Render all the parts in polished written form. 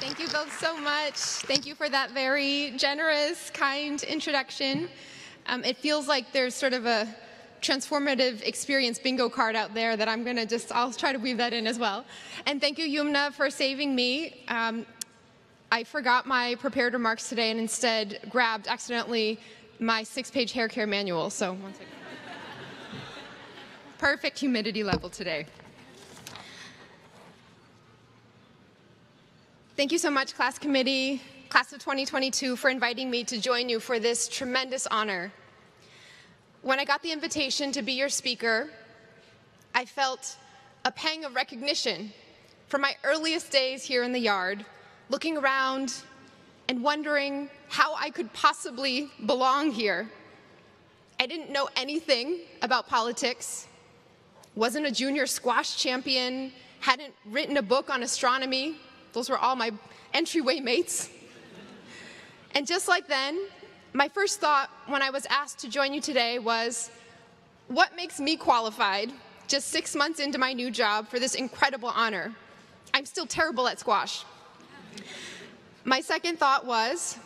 Thank you both so much. Thank you for that very generous, kind introduction. It feels like there's sort of a transformative experience bingo card out there that I'll try to weave that in as well. And thank you, Yumna, for saving me. I forgot my prepared remarks today and instead grabbed accidentally my 6-page hair care manual. So one second. Perfect humidity level today. Thank you so much, class committee, class of 2022, for inviting me to join you for this tremendous honor. When I got the invitation to be your speaker, I felt a pang of recognition from my earliest days here in the yard, looking around and wondering how I could possibly belong here. I didn't know anything about politics, wasn't a junior squash champion, hadn't written a book on astronomy. Those were all my entryway mates. And just like then, my first thought when I was asked to join you today was, what makes me qualified just 6 months into my new job for this incredible honor? I'm still terrible at squash. My second thought was,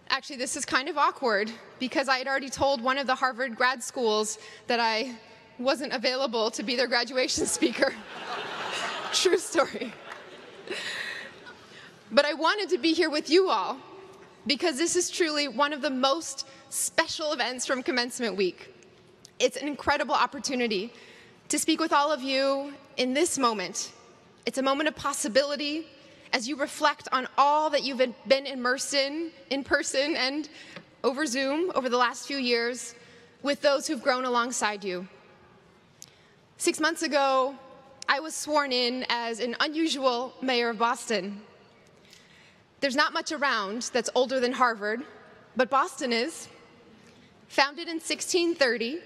actually, this is kind of awkward because I had already told one of the Harvard grad schools that I wasn't available to be their graduation speaker. True story. But I wanted to be here with you all because this is truly one of the most special events from Commencement Week. It's an incredible opportunity to speak with all of you in this moment. It's a moment of possibility as you reflect on all that you've been immersed in person and over Zoom over the last few years with those who've grown alongside you. 6 months ago, I was sworn in as an unusual mayor of Boston. There's not much around that's older than Harvard, but Boston is. Founded in 1630,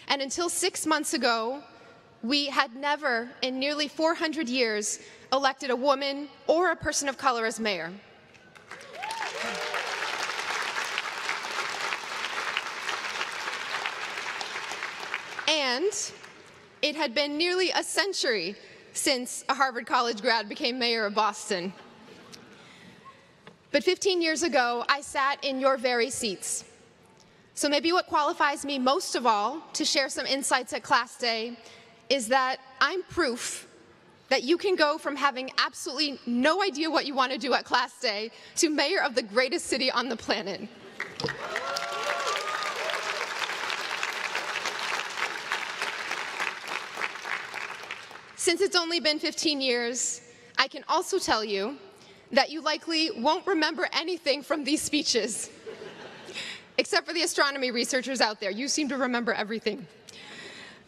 and until 6 months ago, we had never in nearly 400 years elected a woman or a person of color as mayor. And it had been nearly a century since a Harvard College grad became mayor of Boston. But 15 years ago, I sat in your very seats. So maybe what qualifies me most of all to share some insights at Class Day is that I'm proof that you can go from having absolutely no idea what you want to do at Class Day to mayor of the greatest city on the planet. Since it's only been 15 years, I can also tell you that you likely won't remember anything from these speeches, except for the astronomy researchers out there. You seem to remember everything.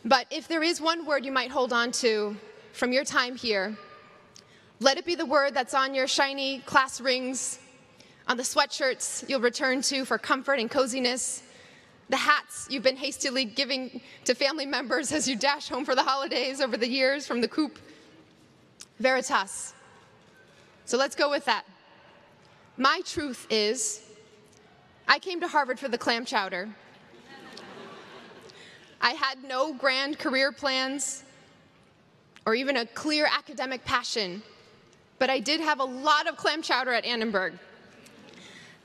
But if there is one word you might hold on to from your time here, let it be the word that's on your shiny class rings, on the sweatshirts you'll return to for comfort and coziness, the hats you've been hastily giving to family members as you dash home for the holidays over the years from the coop. Veritas. So let's go with that. My truth is, I came to Harvard for the clam chowder. I had no grand career plans or even a clear academic passion, but I did have a lot of clam chowder at Annenberg.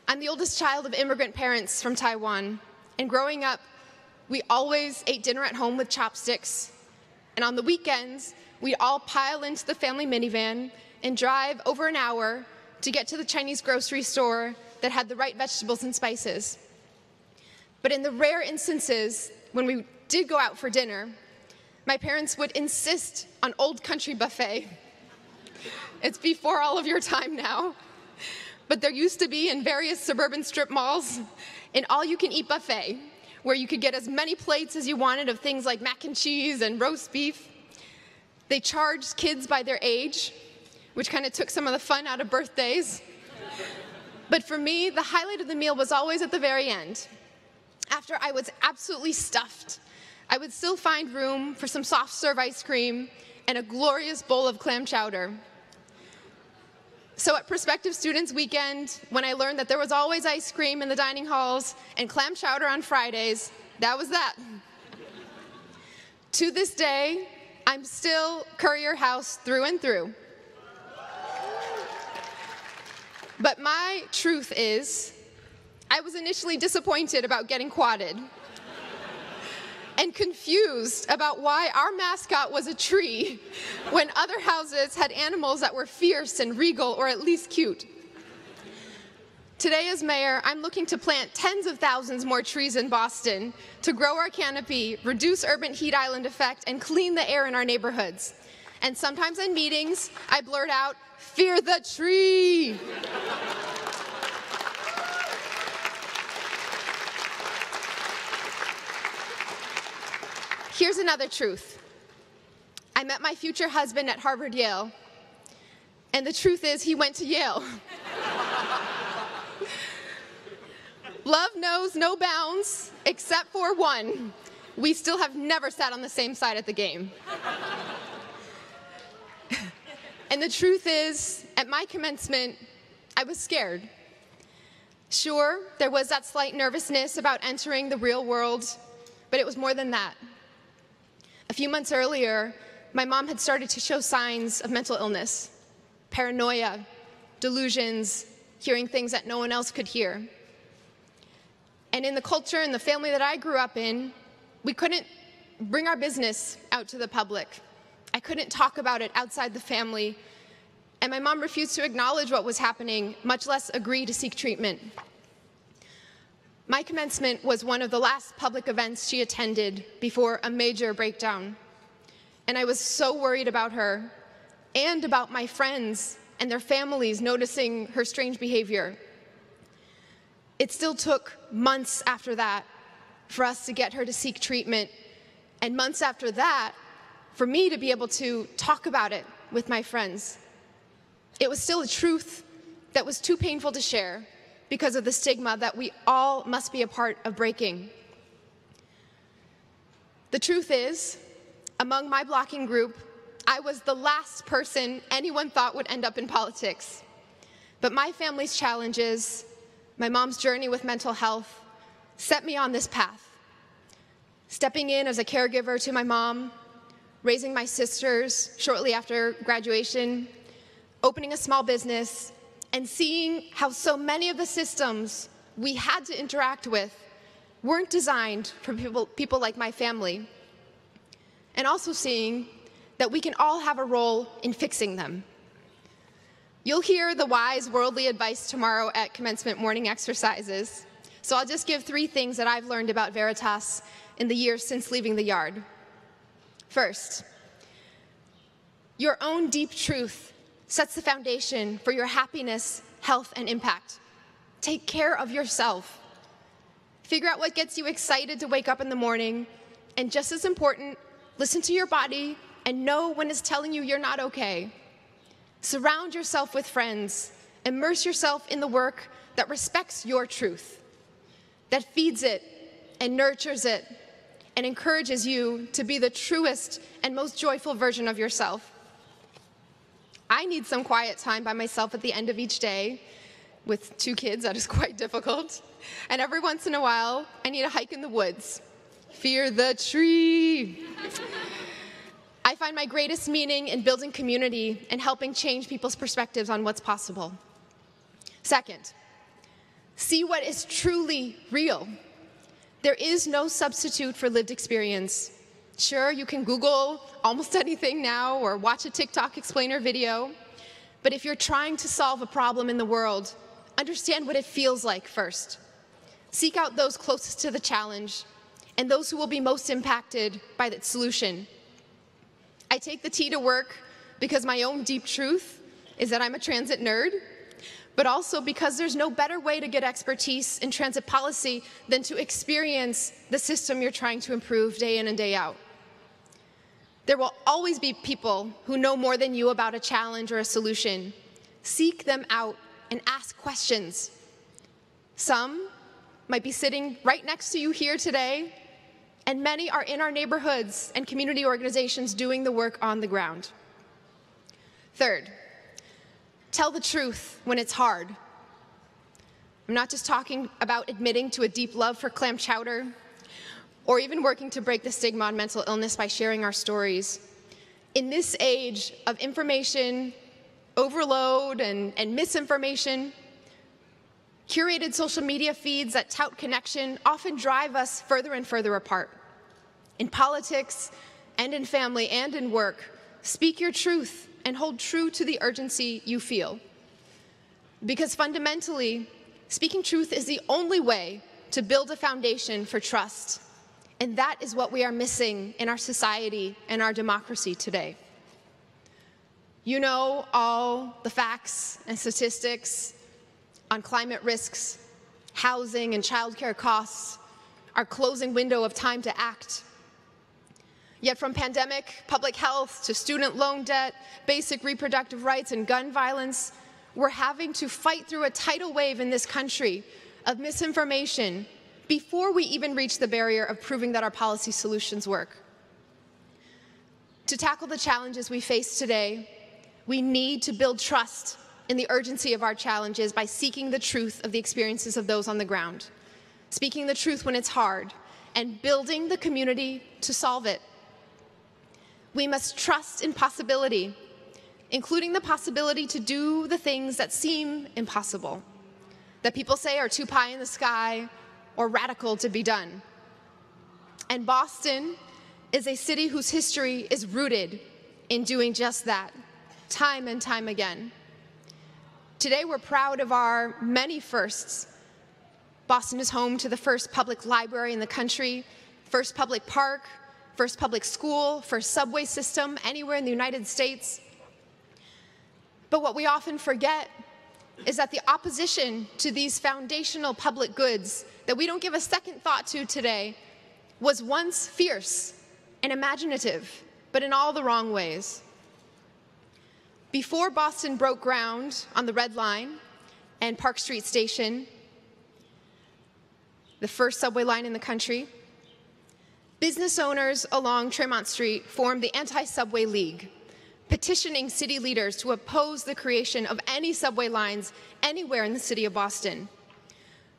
I'm the oldest child of immigrant parents from Taiwan, and growing up, we always ate dinner at home with chopsticks, and on the weekends, we'd all pile into the family minivan and drive over an hour to get to the Chinese grocery store that had the right vegetables and spices. But in the rare instances when we did go out for dinner, my parents would insist on Old Country buffet. It's before all of your time now, but there used to be in various suburban strip malls an all-you-can-eat buffet where you could get as many plates as you wanted of things like mac and cheese and roast beef. They charged kids by their age, which kind of took some of the fun out of birthdays. But for me, the highlight of the meal was always at the very end. After I was absolutely stuffed, I would still find room for some soft serve ice cream and a glorious bowl of clam chowder. So at Prospective Students Weekend, when I learned that there was always ice cream in the dining halls and clam chowder on Fridays, that was that. To this day, I'm still Courier House through and through. But my truth is, I was initially disappointed about getting quadded and confused about why our mascot was a tree when other houses had animals that were fierce and regal, or at least cute. Today as mayor, I'm looking to plant tens of thousands more trees in Boston to grow our canopy, reduce urban heat island effect, and clean the air in our neighborhoods. And sometimes in meetings, I blurt out, "Fear the tree!" Here's another truth. I met my future husband at Harvard-Yale, and the truth is he went to Yale. Love knows no bounds, except for one. We still have never sat on the same side at the game. And the truth is, at my commencement, I was scared. Sure, there was that slight nervousness about entering the real world, but it was more than that. A few months earlier, my mom had started to show signs of mental illness, paranoia, delusions, hearing things that no one else could hear. And in the culture and the family that I grew up in, we couldn't bring our business out to the public. I couldn't talk about it outside the family, and my mom refused to acknowledge what was happening, much less agree to seek treatment. My commencement was one of the last public events she attended before a major breakdown, and I was so worried about her and about my friends and their families noticing her strange behavior. It still took months after that for us to get her to seek treatment, and months after that for me to be able to talk about it with my friends. It was still a truth that was too painful to share because of the stigma that we all must be a part of breaking. The truth is, among my blocking group, I was the last person anyone thought would end up in politics. But my family's challenges, my mom's journey with mental health, set me on this path. Stepping in as a caregiver to my mom, raising my sisters shortly after graduation, opening a small business, and seeing how so many of the systems we had to interact with weren't designed for people like my family. And also seeing that we can all have a role in fixing them. You'll hear the wise worldly advice tomorrow at commencement morning exercises, so I'll just give 3 things that I've learned about Veritas in the years since leaving the yard. First, your own deep truth sets the foundation for your happiness, health, and impact. Take care of yourself. Figure out what gets you excited to wake up in the morning, and just as important, listen to your body and know when it's telling you you're not okay. Surround yourself with friends. Immerse yourself in the work that respects your truth, that feeds it and nurtures it, and encourages you to be the truest and most joyful version of yourself. I need some quiet time by myself at the end of each day. With 2 kids, that is quite difficult. And every once in a while, I need a hike in the woods. Fear the tree. I find my greatest meaning in building community and helping change people's perspectives on what's possible. Second, see what is truly real. There is no substitute for lived experience. Sure, you can Google almost anything now or watch a TikTok explainer video, but if you're trying to solve a problem in the world, understand what it feels like first. Seek out those closest to the challenge and those who will be most impacted by that solution. I take the T to work because my own deep truth is that I'm a transit nerd, but also because there's no better way to get expertise in transit policy than to experience the system you're trying to improve day in and day out. There will always be people who know more than you about a challenge or a solution. Seek them out and ask questions. Some might be sitting right next to you here today, and many are in our neighborhoods and community organizations doing the work on the ground. Third, tell the truth when it's hard. I'm not just talking about admitting to a deep love for clam chowder, or even working to break the stigma on mental illness by sharing our stories. In this age of information overload and misinformation, Curated social media feeds that tout connection often drive us further and further apart. In politics and in family and in work, speak your truth and hold true to the urgency you feel. Because fundamentally, speaking truth is the only way to build a foundation for trust. And that is what we are missing in our society and our democracy today. You know all the facts and statistics on climate risks, housing and childcare costs, our closing window of time to act. Yet from pandemic, public health, to student loan debt, basic reproductive rights, and gun violence, we're having to fight through a tidal wave in this country of misinformation before we even reach the barrier of proving that our policy solutions work. To tackle the challenges we face today, we need to build trust in the urgency of our challenges by seeking the truth of the experiences of those on the ground, speaking the truth when it's hard, and building the community to solve it. We must trust in possibility, including the possibility to do the things that seem impossible, that people say are too pie in the sky or radical to be done. And Boston is a city whose history is rooted in doing just that, time and time again. Today, we're proud of our many firsts. Boston is home to the first public library in the country, first public park, first public school, first subway system anywhere in the United States. But what we often forget is that the opposition to these foundational public goods that we don't give a second thought to today was once fierce and imaginative, but in all the wrong ways. Before Boston broke ground on the Red Line and Park Street Station, the first subway line in the country, business owners along Tremont Street formed the Anti-Subway League, petitioning city leaders to oppose the creation of any subway lines anywhere in the city of Boston.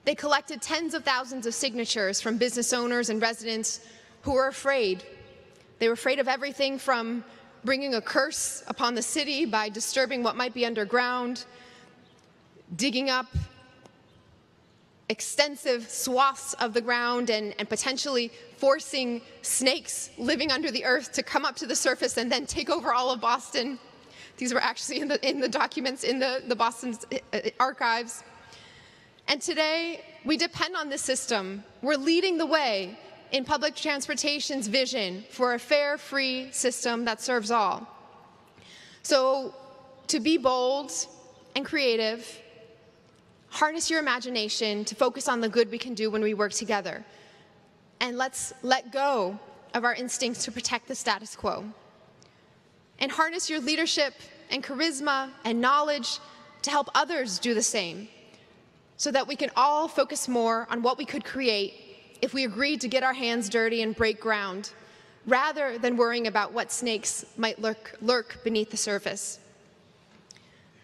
They collected tens of thousands of signatures from business owners and residents who were afraid. They were afraid of everything from bringing a curse upon the city by disturbing what might be underground, digging up extensive swaths of the ground and potentially forcing snakes living under the earth to come up to the surface and then take over all of Boston. These were actually in the documents in the Boston archives. And today, we depend on this system. We're leading the way in public transportation's vision for a fair, free system that serves all. So, to be bold and creative, harness your imagination to focus on the good we can do when we work together. And let's let go of our instincts to protect the status quo. And harness your leadership and charisma and knowledge to help others do the same, so that we can all focus more on what we could create if we agreed to get our hands dirty and break ground, rather than worrying about what snakes might lurk beneath the surface.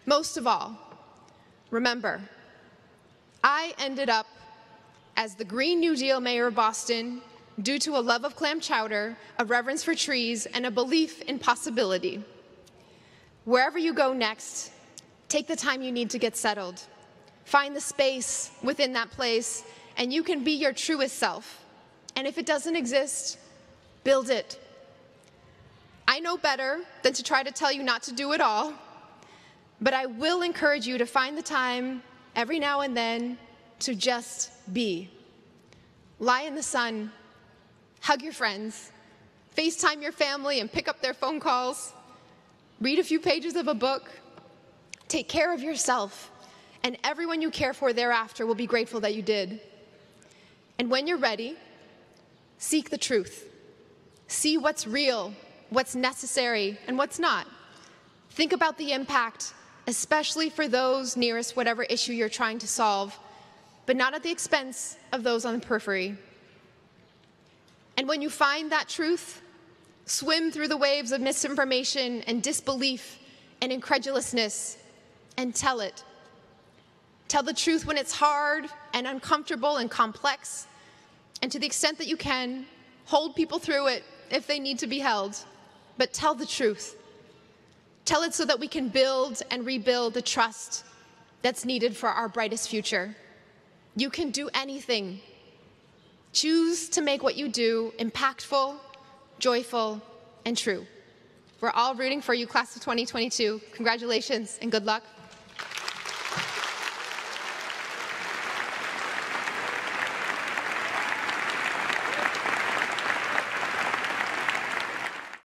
Most of all, remember, I ended up as the Green New Deal mayor of Boston due to a love of clam chowder, a reverence for trees, and a belief in possibility. Wherever you go next, take the time you need to get settled. Find the space within that place, and you can be your truest self. And if it doesn't exist, build it. I know better than to try to tell you not to do it all, but I will encourage you to find the time every now and then to just be. Lie in the sun, hug your friends, FaceTime your family and pick up their phone calls, read a few pages of a book, take care of yourself, and everyone you care for thereafter will be grateful that you did. And when you're ready, seek the truth. See what's real, what's necessary, and what's not. Think about the impact, especially for those nearest whatever issue you're trying to solve, but not at the expense of those on the periphery. And when you find that truth, swim through the waves of misinformation and disbelief and incredulousness and tell it. Tell the truth when it's hard and uncomfortable and complex, and to the extent that you can, hold people through it if they need to be held, but tell the truth. Tell it so that we can build and rebuild the trust that's needed for our brightest future. You can do anything. Choose to make what you do impactful, joyful, and true. We're all rooting for you, class of 2022. Congratulations and good luck.